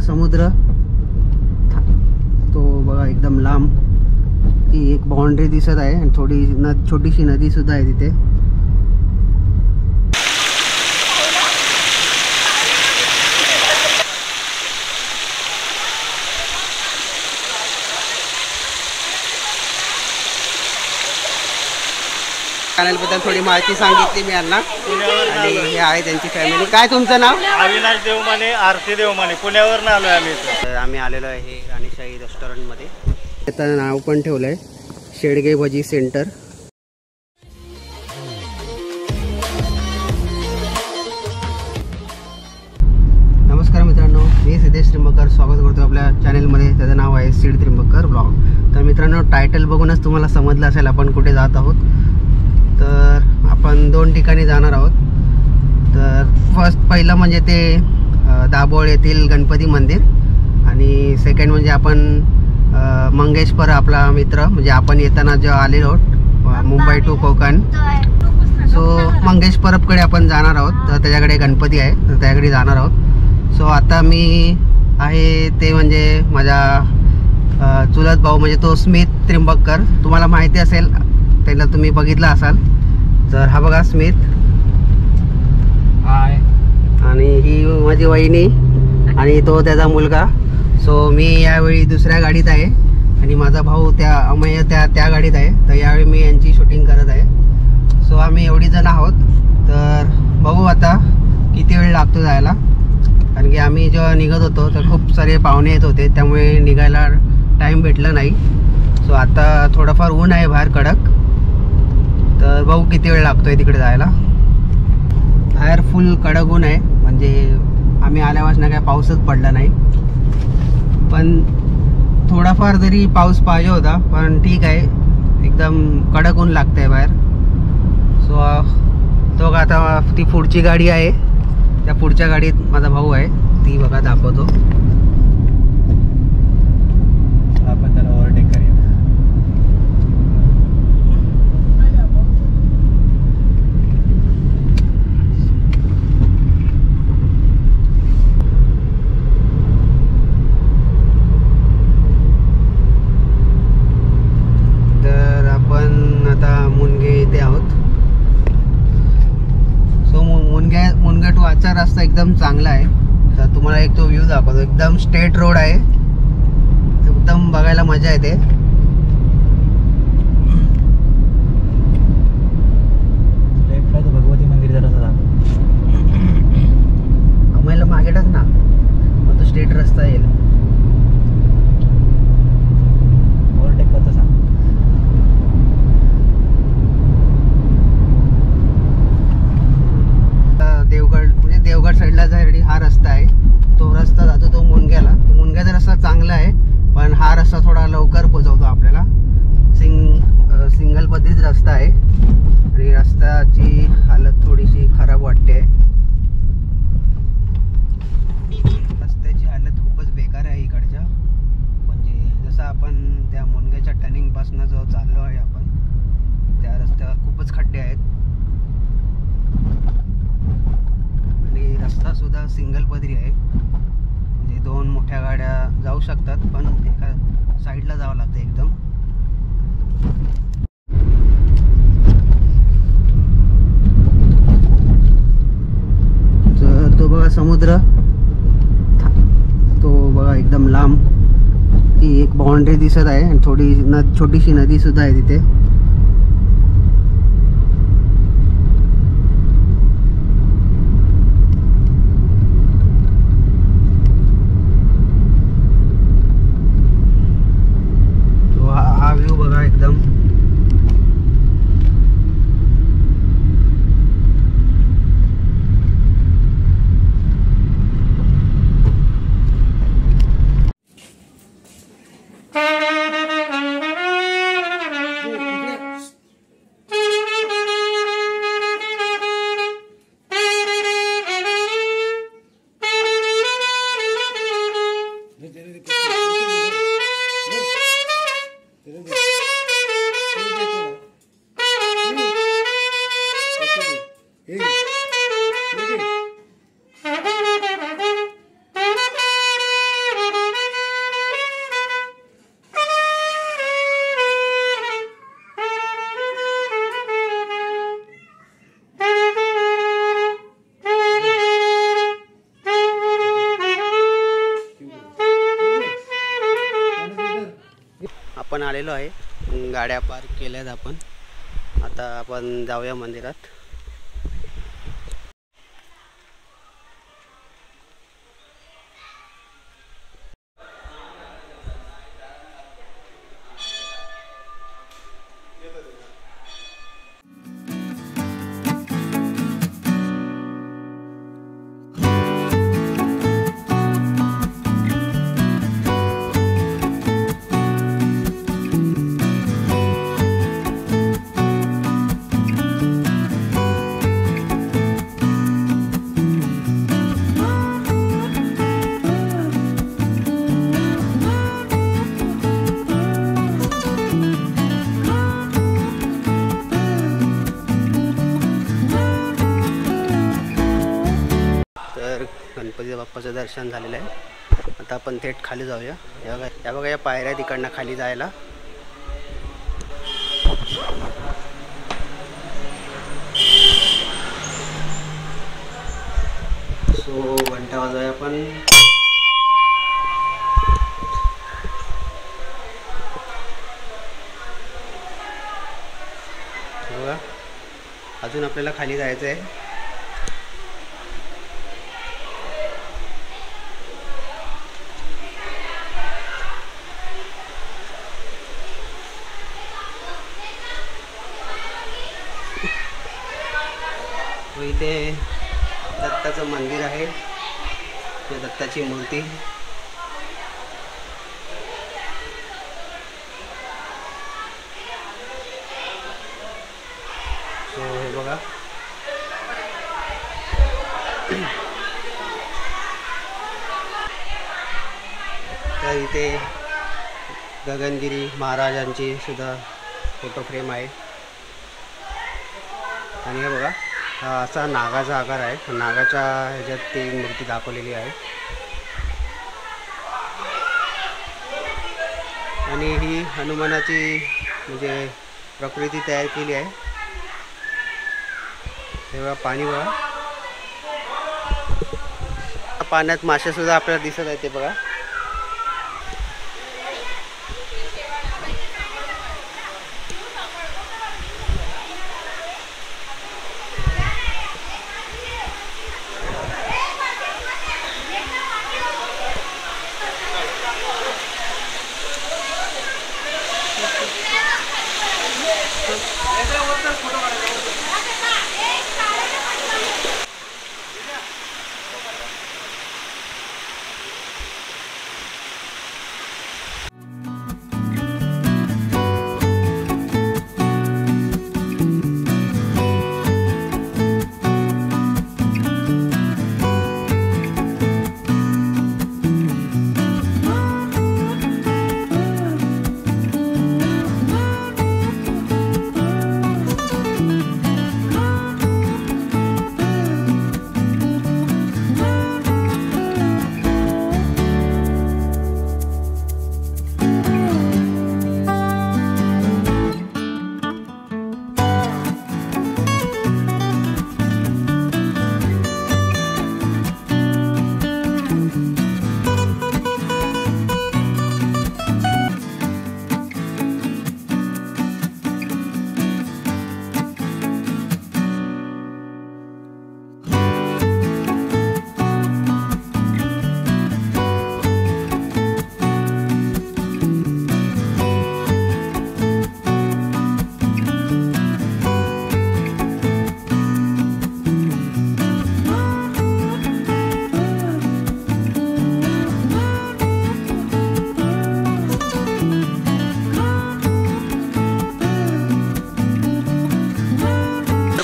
समुद्र, तो बघा एकदम लांब ती एक बाउंड्री दिसत आहे आणि थोडी छोटीशी नदी सुद्धा आहे तिथे. चॅनल बद्दल थोडी माहिती सांगितली मी यांना आणि हे आहे त्यांची फॅमिली. काय तुमचं नाव? अविनाश देवमाने, आरती देवमाने. पुण्यावरून आलो आहे आम्ही. आम्ही आलेलो आहे राणीशाही रेस्टॉरंटमध्ये. त्याचं नाव पण ठेवलं आहे शेडगे भजी सेंटर. नमस्कार मित्रांनो, मी सिद्धेश त्रिंबकर स्वागत करतो आपल्या चॅनलमध्ये. त्याचं नाव आहे सीड त्रिंबकर ब्लॉग. तर मित्रांनो, टायटल बघूनच तुम्हाला समजलं असेल आपण कुठे जात आहोत. तर आपण 2 ठिकाणी जाणार आहोत. तर पहिलं म्हणजे ते दाभोळ येथील गणपती मंदिर आणि सेकंड म्हणजे आपण मंगेशपर आपला मित्र, म्हणजे आपण येताना जेव्हा आलेलो आहोत मुंबई टू कोकण, सो मंगेश परबकडे आपण जाणार आहोत. तर त्याच्याकडे गणपती आहे, तर त्याच्याकडे जाणार आहोत. सो आता मी आहे ते म्हणजे माझा चुलत भाऊ, म्हणजे तो स्मित त्रिंबकर. तुम्हाला माहिती असेल, त्याला तुम्ही बघितला असाल. तर हा बघा स्मित, हाय. आणि ही माझी वहिनी आणि तो त्याचा मुलगा. सो मी यावेळी दुसऱ्या गाडीत आहे आणि माझा भाऊ त्या अमय त्या गाडीत आहे. तर यावेळी मी यांची शूटिंग करत आहे. सो आम्ही एवढी जण आहोत. तर बघू आता किती वेळ लागतो जायला, कारण की आम्ही जेव्हा निघत होतो तर खूप सारे पाहुणे येत होते, त्यामुळे निघायला टाईम भेटला नाही. सो आता थोडंफार ऊन आहे बाहेर कडक, तर बघू किती वेळ लागतोय तिकडे जायला. बाहेर फुल कडक ऊन आहे, म्हणजे आम्ही आल्यापासून काय पाऊसच पडला नाही. पण थोडाफार जरी पाऊस पाहिजे होता, पण ठीक आहे, एकदम कडक ऊन लागतंय बाहेर. सो तो आता ती पुढची गाडी आहे, त्या पुढच्या गाडीत माझा भाऊ आहे, ती बघा दाखवतो. आपण त्याला ओव्हरटेक करूया. तर आपण आता मुनगे इथे आहोत. सो मुनगे टू आजचा रस्ता एकदम चांगला आहे. तर तुम्हाला एक तो व्ह्यू दाखवतो, एकदम स्ट्रेट रोड आहे, एकदम बघायला मजा येते. लेफ्टला तो भगवती मंदिर जरासा दाखव. आम्हाला मागे टाक ना, मग तो स्ट्रेट रस्ता येईल. ओव्हरटेक करतो सांग. देवगड, म्हणजे देवगड साईडला जायसाठी हा रस्ता आहे. तो रस्ता जातो तो मुनग्याला. मुनग्याचा रस्ता चांगला आहे, पण हा रस्ता थोडा लवकर पोहोचवतो आपल्याला. सिंगल पद्धतीत रस्ता आहे आणि रस्त्याची हालत थोडीशी खराब वाटते. रस्त्याची हालत खूपच बेकार आहे इकडच्या. म्हणजे जसं आपण त्या मुनग्याच्या टर्निंगपासून जो चाललो आहे आपण, त्या रस्त्यावर खूपच खड्डे आहेत आणि रस्ता सुद्धा सिंगल पदरी आहे, म्हणजे 2 मोठ्या गाड्या जाऊ शकतात, पण एका साईडला जावं लागतं एकदम. तर तो बघा समुद्र, तो बघा एकदम लांब ती एक बाउंड्री दिसत आहे आणि थोडी छोटीशी नदी सुद्धा आहे तिथे. हा व्ह्यू बघा एकदम. आपण आलेलो आहे, गाड्या पार्क केल्यात आपण. आता आपण जाऊया मंदिरात. गणपती बाप्पाचं दर्शन झालेलं आहे. आता आपण थेट खाली जाऊया. या बघा या पायऱ्या तिकडनं खाली जायला. सो घंटा वाजवाया आपण. बघा अजून आपल्याला खाली जायचं आहे. इथे दत्ताचं मंदिर आहे, दत्ताची मूर्ती. सो हे बघा तर इथे गगनगिरी महाराजांची सुद्धा फोटो फ्रेम आहे. आणि हे बघा हा असा नागाचा आकार आहे. नागाच्या ह्याच्यात ती मूर्ती दाखवलेली आहे. आणि ही हनुमानाची म्हणजे प्रकृती तयार केली आहे. तेव्हा पाणी बघा, पाण्यात मासे सुद्धा आपल्याला दिसत आहेत. ते बघा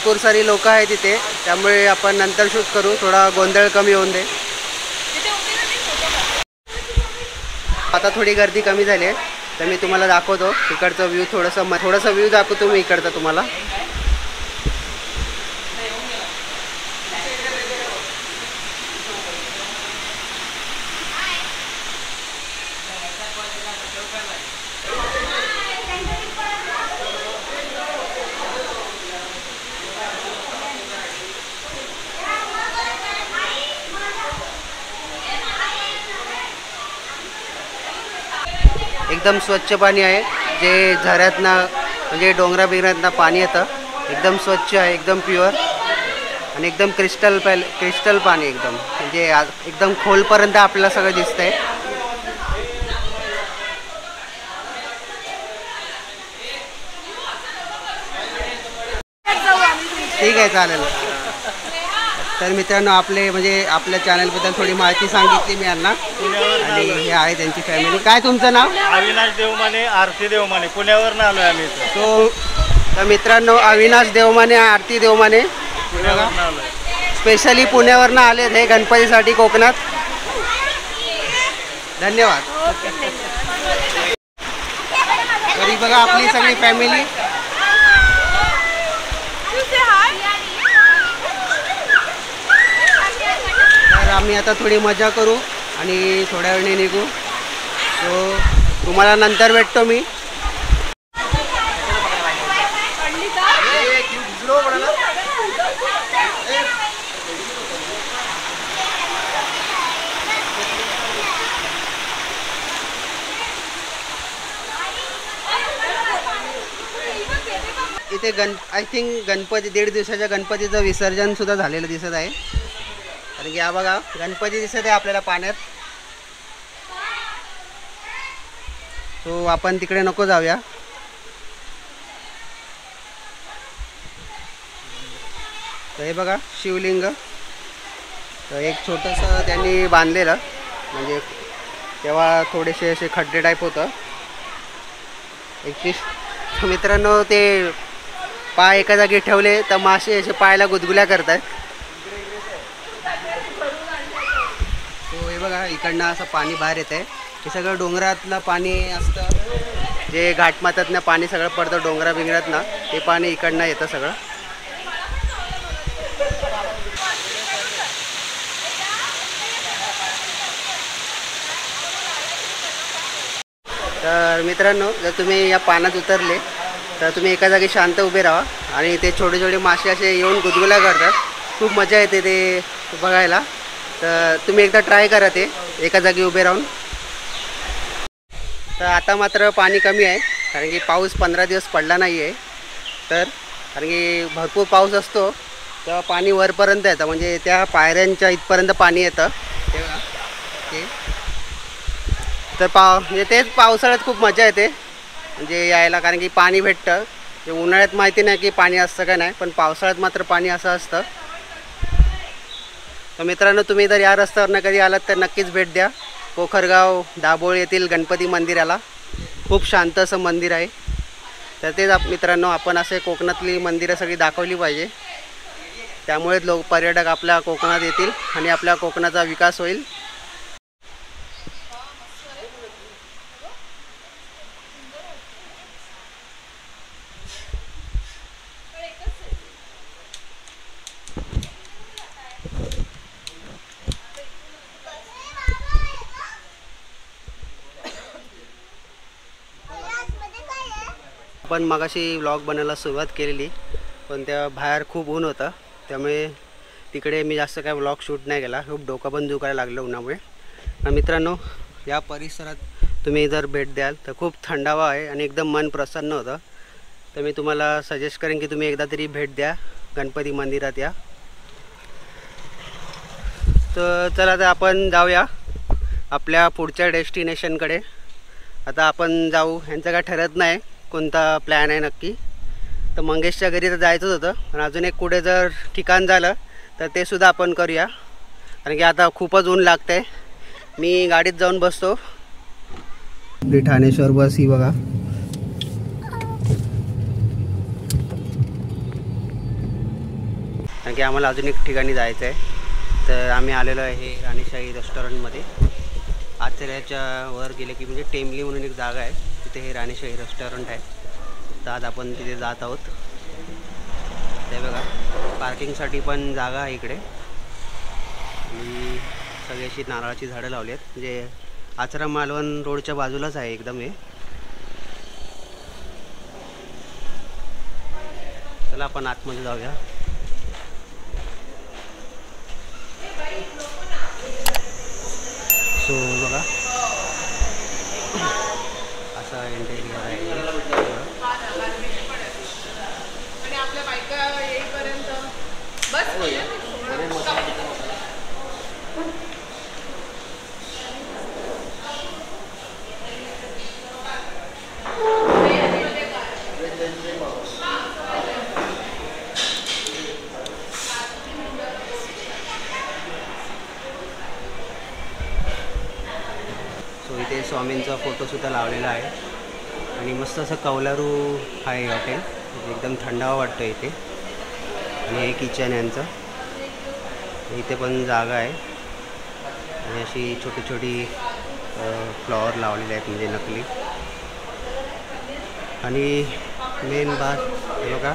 भरपूर सारी लोक आहेत तिथे, त्यामुळे आपण नंतर शूट करू. थोडा गोंधळ कमी होऊन दे. आता थोडी गर्दी कमी झाली आहे, तर मी तुम्हाला दाखवतो इकडचा व्ह्यू. थोडासा व्ह्यू दाखवतो मी इकडचा तुम्हाला. एकदम स्वच्छ पाणी आहे. जे झऱ्यातनं म्हणजे डोंगरा बिंगरातनं पाणी येतं, एकदम स्वच्छ आहे, एकदम प्युअर आणि एकदम क्रिस्टल पाणी एकदम, म्हणजे एकदम खोलपर्यंत आपल्याला सगळं दिसतंय. ठीक आहे, चालेल. तर मित्रांनो, आपल्या चॅनलबद्दल थोडी माहिती सांगितली मी यांना, आणि हे आहे त्यांची फॅमिली. काय तुमचं नाव? अविनाश देवमाने, आरती देवमाने. पुण्यावरून आलोय आम्ही इथं. तर मित्रांनो, अविनाश देवमाने, आरती देवमाने पुण्यावरून आलोय. स्पेशली पुण्यावरनं आले हे गणपतीसाठी कोकणात. धन्यवाद. तरी बघा आपली सगळी फॅमिली. तर आम्ही आता थोडी मजा करू आणि थोड्या वेळाने निघू. तो तुम्हाला नंतर भेटतो मी. इथे आय थिंक गणपती 1.5 दिवसाच्या गणपतीचं विसर्जन सुद्धा झालेलं दिसत आहे. कारण की हा बघा गणपती दिसत आहे आपल्याला पाण्यात. तो आपण तिकडे नको जाऊया. तर हे बघा शिवलिंग. तर एक छोटंसं त्यांनी बांधलेलं, म्हणजे तेव्हा थोडेसे असे खड्डे टाईप होतं. मित्रांनो, ते पाय एका जागी ठेवले तर मासे असे पायाला गुदगुल्या करतात. तो हे बघा इकडनं असं पाणी बाहेर येत आहे. हे सगळं डोंगरातलं पाणी असतं, जे घाटमातातनं पाणी सगळं पडतं डोंगरा बिंगरातनं, ते पाणी इकडनं येतं सगळं. तर मित्रांनो, जर तुम्ही या पाण्यात उतरले तर तुम्ही एका जागी शांत उभे राहा, आणि ते छोटे छोटे मासे असे येऊन गुदगुल्या करतात. खूप मजा येते ते बघायला. तर तुम्ही एकदा ट्राय करा ते एका जागी उभे राहून. तर आता मात्र पाणी कमी आहे, कारण की पाऊस 15 दिवस पडला नाही आहे. तर कारण की भरपूर पाऊस असतो तेव्हा पाणी वरपर्यंत येतं, म्हणजे त्या पायऱ्यांच्या इथपर्यंत पाणी येतं तेव्हा ते. तर म्हणजे तेच पावसाळ्यात खूप मजा येते म्हणजे यायला, कारण की पाणी भेटतं. उन्हाळ्यात माहिती नाही की पाणी असतं का नाही, पण पावसाळ्यात मात्र पाणी असं असतं. तर मित्रांनो, तुम्ही जर या रस्त्यावरनं कधी आलात तर नक्कीच भेट द्या कोखरगाव दाभोळ येथील गणपती मंदिराला. खूप शांत असं मंदिर आहे. तर तेच मित्रांनो, आपण असे कोकणातली मंदिरं सगळी दाखवली पाहिजे, त्यामुळेच पर्यटक आपल्या कोकणात येतील आणि आपल्या कोकणाचा विकास होईल. आपण मगाशी व्लॉग बनायला सुरुवात केलेली, पण त्या बाहेर खूप ऊन होतं, त्यामुळे तिकडे मी जास्त काय व्लॉग शूट नाही केला. खूप डोकं पण दुखायला लागलं उन्हामुळे. मित्रांनो, या परिसरात तुम्ही जर भेट द्याल तर खूप थंडावा आहे आणि एकदम मन प्रसन्न होतं. तर मी तुम्हाला सजेस्ट करेन की तुम्ही एकदा तरी भेट द्या गणपती मंदिरात या. तर चला, तर आपण जाऊया आपल्या पुढच्या डेस्टिनेशनकडे. आता आपण जाऊ, ह्यांचं काय ठरत नाही कोणता प्लॅन आहे नक्की. तर मंगेशच्या घरी तर जायचंच होतं, पण अजून एक कुठे जर ठिकाण झालं तर ते सुद्धा आपण करूया, कारण की आता खूपच ऊन लागतं आहे. मी गाडीत जाऊन बसतो. आपली ठाणेश्वर बस ही बघा. कारण की आम्हाला अजून एक ठिकाणी जायचं आहे. तर आम्ही आलेलो आहे राणीशाही रेस्टॉरंटमध्ये. आचऱ्याच्या वर गेले की म्हणजे टेंबली म्हणून एक जागा आहे, तिथे हे राणीशाही रेस्टॉरंट आहे. तर आज आपण तिथे जात आहोत. ते बघा, पार्किंगसाठी पण जागा आहे इकडे, आणि सगळी अशी नारळाची झाडं लावली आहेत. म्हणजे आचरा मालवण रोडच्या बाजूलाच आहे एकदम हे. चला आपण आतमध्ये जाऊया. सो बघा, असा इंटेरियर आहे. आणि आपल्या बायका येईपर्यंत बस सो इथे स्वामींचा फोटोसुद्धा लावलेला आहे आणि मस्त असं कौलारू आहे हॉटेल. एकदम थंडावा वाटतं इथे. आणि हे किचन यांचं. इथे पण जागा आहे आणि अशी छोटी छोटी फ्लॉवर लावलेले आहेत म्हणजे नकली. आणि मेन बार हे बघा,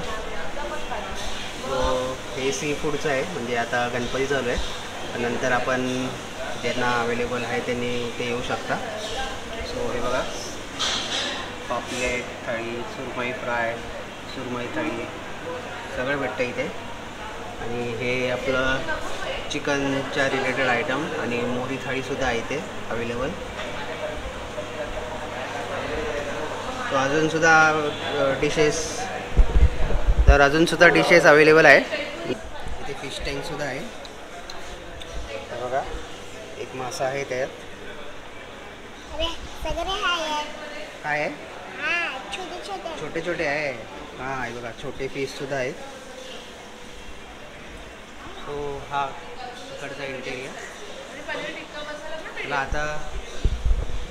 हे सी फूडचं आहे. म्हणजे आता गणपती चालू आहे, नंतर आपण ज्यांना अवेलेबल आहे त्यांनी ते येऊ शकता. सो हे बघा, पॉपलेट थाळी, सुरमई फ्राय, सुरमई थाळी सगळं भेटतं इथे. आणि हे आपलं चिकनच्या रिलेटेड आयटम आणि मोरी थाळीसुद्धा आहे इथे अवेलेबल. तो अजूनसुद्धा डिशेस अवेलेबल आहे. इथे फिश टँकसुद्धा आहे. बघा, एक मासा आहे त्यात. काय आहे? छोटे छोटे आहे. हां, हे बघा, छोटे फिशसुद्धा आहेत. सो हा इकडचा इंटेरियर.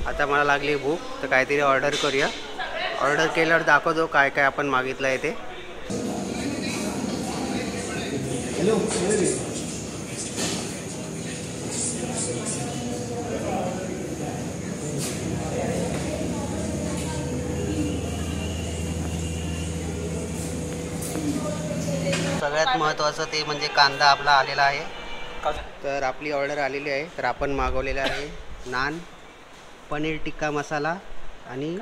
आता मला लागली भूक, तर काहीतरी ऑर्डर करूया. ऑर्डर केल्यावर दाखवतो काय काय आपण मागितलं आहे ते. सगळ्यात महत्त्वाचं ते म्हणजे कांदा आपला आलेला आहे. तर आपली ऑर्डर आलेली आहे. तर आपण मागवलेलं आहे नान, पनीर टिक्का मसाला आणि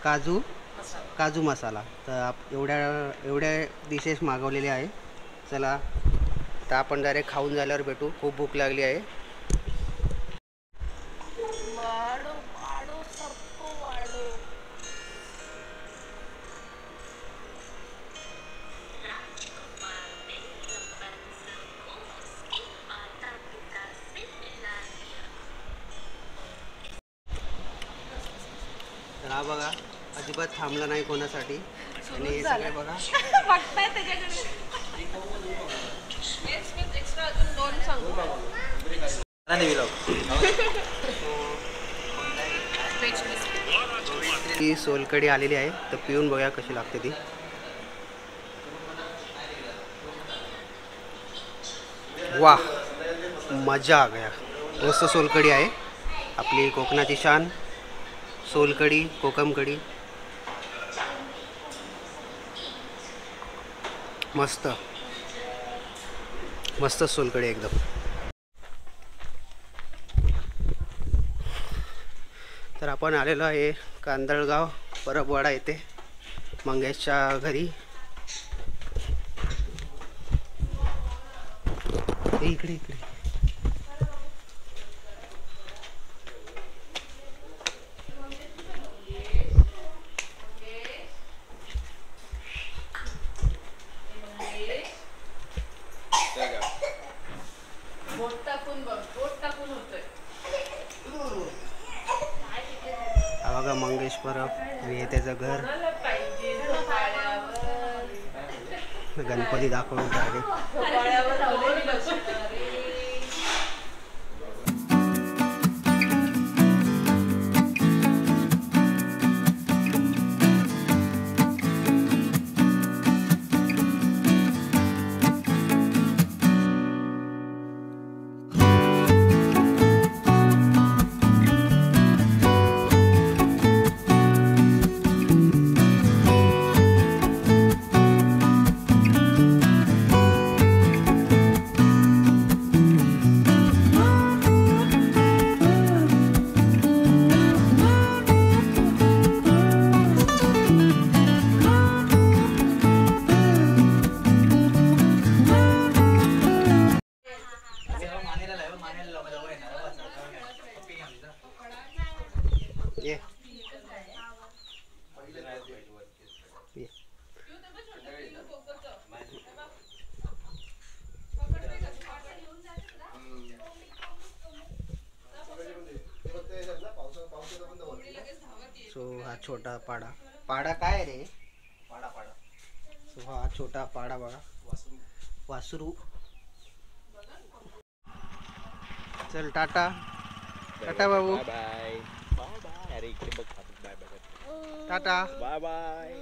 काजू मसाला. तर एवढ्या डिशेस मागवलेल्या आहे. चला आता आपण डायरेक्ट खाऊन झाल्यावर भेटू. खूप भूक लागली आहे. तर हा बघा, अजिबात थांबला नाही कोणासाठी. आणि हे सगळे बघा बघताय त्याच्याकडे. एक्स्ट्रा अजून 2 सांगू. ती सोलकढी आलेली आहे, तर पिऊन बघूया कशी लागते ती. वाह, मजा आ गया. मस्त सोलकढी आहे आपली कोकणाची शान. सोलकढी, कोकम कढी मस्त मस्त सोलकढी एकदम. तर आपण आलेलो आहे कांदळगाव परबवाडा येथे मंगेशच्या घरी. इकडे हा बघा मंगेश परब आणि हे त्याचं घर. गणपती दाखवून ये. सो हा छोटा पाडा, पाडा काय रे, पाडा पाडा. सो हा छोटा पाडा बघा, वासरू. चल टाटा, टाटा बाबू, बाय बाय बाय बाय. अरे इकडे बघ, बाय बाय टाटा. Bye bye.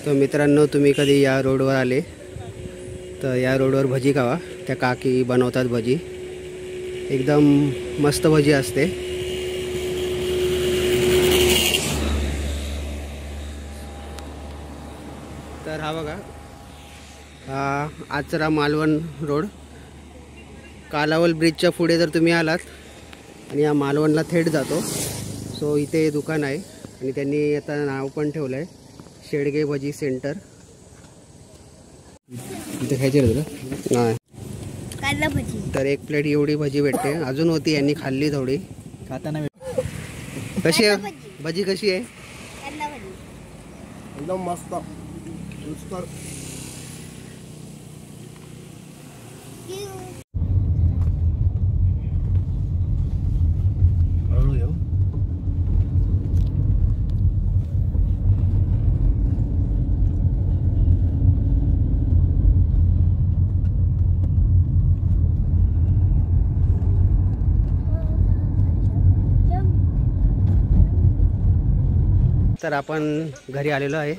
तर मित्रांनो, तुम्ही कधी या रोडवर आले तर या रोडवर भजी खावा. त्या काकी बनवतात भजी, एकदम मस्त भजी असते. तर हा बघा, हा आचरा मालवण रोड. कालावल ब्रिजच्या पुढे जर तुम्ही आलात आणि या मालवणला थेट जातो. सो इथे दुकान आहे आणि त्यांनी आता नाव पण ठेवलं आहे, शेडगे भजी सेंटर. इथे खायची रे तुला? नाही. तर एक प्लेट एवढी भजी भेटते. अजून होती, यांनी खाल्ली थोडी. खाताना कशी आहे भजी, कशी आहे? एकदम मस्त. तर आपण घरी आलेलो आहे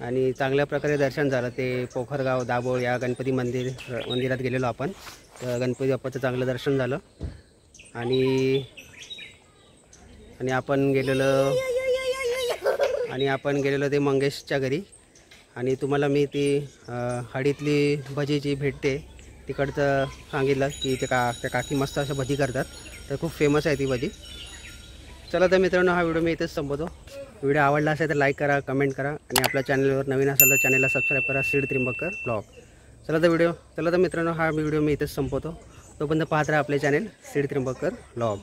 आणि चांगल्या प्रकारे दर्शन झालं. ते पोखरगाव दाभोळ या गणपती मंदिरात गेलेलो आपण. तर गणपती बाप्पाचं चांगलं दर्शन झालं आणि आपण गेलेलो ते मंगेशच्या घरी. आणि तुम्हाला मी ती हडीतली भजीची भेटते तिकडचं सांगितलं की त्या काकी मस्त अशा भजी करतात. तर खूप फेमस आहे ती भजी. चला तर मित्रांनो, हा व्हिडिओ मी इथेच संपवतो. व्हिडिओ आवडला असेल तर लाईक करा, कमेंट करा आणि आपल्या चॅनलवर नवीन असाल तर चॅनलला सबस्क्राईब करा, सीड त्रिंबकर ब्लॉग. चला तर मित्रांनो, हा व्हिडिओ मी इथेच संपवतो. तोपर्यंत पाहत राहा आपले चॅनल सीड त्रिंबकर ब्लॉग.